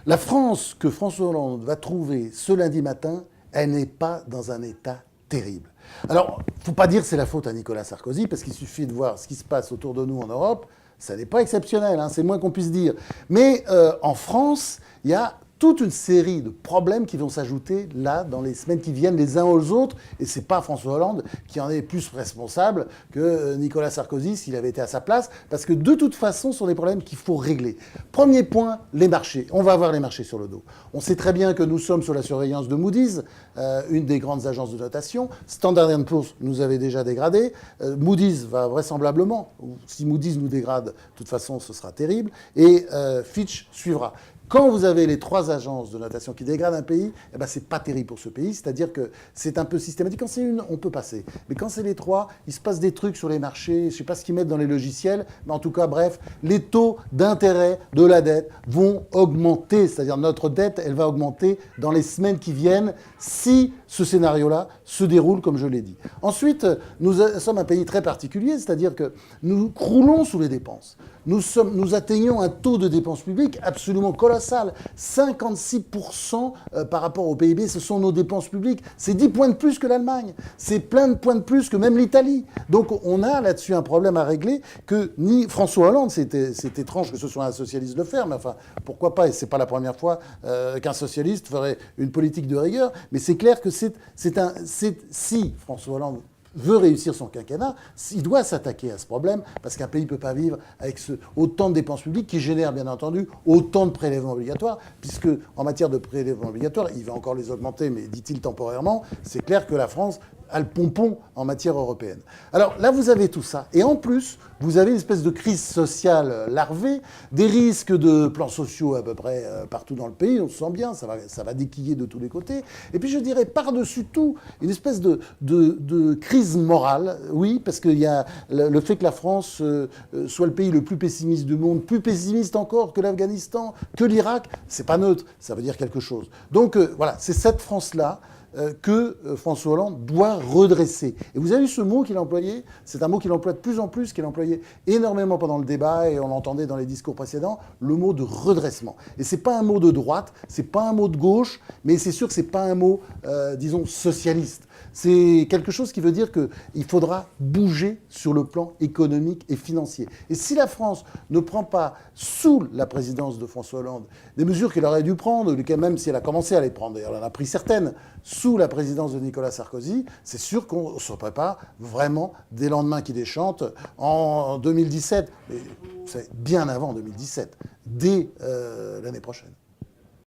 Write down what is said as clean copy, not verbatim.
La France que François Hollande va trouver ce lundi matin, elle n'est pas dans un état terrible. Alors, il ne faut pas dire que c'est la faute à Nicolas Sarkozy, parce qu'il suffit de voir ce qui se passe autour de nous en Europe. Ça n'est pas exceptionnel, hein, c'est le moins qu'on puisse dire. Mais en France, il y a toute une série de problèmes qui vont s'ajouter là dans les semaines qui viennent les uns aux autres. Et c'est pas François Hollande qui en est plus responsable que Nicolas Sarkozy s'il avait été à sa place, parce que de toute façon, ce sont des problèmes qu'il faut régler. Premier point, les marchés. On va avoir les marchés sur le dos. On sait très bien que nous sommes sous la surveillance de Moody's, une des grandes agences de notation. Standard & Poor's nous avait déjà dégradé. Moody's va vraisemblablement, si Moody's nous dégrade, de toute façon, ce sera terrible. Et Fitch suivra. Quand vous avez les trois agences de notation qui dégradent un pays, eh ben c'est pas terrible pour ce pays. C'est-à-dire que c'est un peu systématique. Quand c'est une, on peut passer. Mais quand c'est les trois, il se passe des trucs sur les marchés. Je sais pas ce qu'ils mettent dans les logiciels. Mais en tout cas, bref, les taux d'intérêt de la dette vont augmenter. C'est-à-dire notre dette, elle va augmenter dans les semaines qui viennent si ce scénario-là se déroule comme je l'ai dit. Ensuite, nous sommes un pays très particulier. C'est-à-dire que nous croulons sous les dépenses. Nous atteignons un taux de dépenses publiques absolument colossal. 56% par rapport au PIB, ce sont nos dépenses publiques. C'est 10 points de plus que l'Allemagne. C'est plein de points de plus que même l'Italie. Donc on a là-dessus un problème à régler que ni François Hollande, c'est étrange que ce soit un socialiste le faire, mais enfin, pourquoi pas, et c'est pas la première fois qu'un socialiste ferait une politique de rigueur, mais c'est clair que si François Hollande veut réussir son quinquennat, il doit s'attaquer à ce problème, parce qu'un pays ne peut pas vivre avec autant de dépenses publiques qui génèrent, bien entendu, autant de prélèvements obligatoires, puisque en matière de prélèvements obligatoires, il va encore les augmenter, mais dit-il temporairement, c'est clair que la France a le pompon en matière européenne. Alors là, vous avez tout ça. Et en plus, vous avez une espèce de crise sociale larvée, des risques de plans sociaux à peu près partout dans le pays, on se sent bien, ça va déquiller de tous les côtés. Et puis je dirais par-dessus tout, une espèce de crise morale, oui, parce qu'il y a le fait que la France soit le pays le plus pessimiste du monde, plus pessimiste encore que l'Afghanistan, que l'Irak, c'est pas neutre, ça veut dire quelque chose. Donc voilà, c'est cette France-là que François Hollande doit redresser. Et vous avez vu ce mot qu'il a employé, c'est un mot qu'il emploie de plus en plus, qu'il a employé énormément pendant le débat, et on l'entendait dans les discours précédents, le mot de redressement. Et c'est pas un mot de droite, c'est pas un mot de gauche, mais c'est sûr que c'est pas un mot, disons, socialiste. C'est quelque chose qui veut dire qu'il faudra bouger sur le plan économique et financier. Et si la France ne prend pas, sous la présidence de François Hollande, des mesures qu'elle aurait dû prendre, même si elle a commencé à les prendre, d'ailleurs elle en a pris certaines, sous la présidence de Nicolas Sarkozy, c'est sûr qu'on se prépare vraiment des lendemains qui déchantent en 2017, mais c'est bien avant 2017, dès l'année prochaine.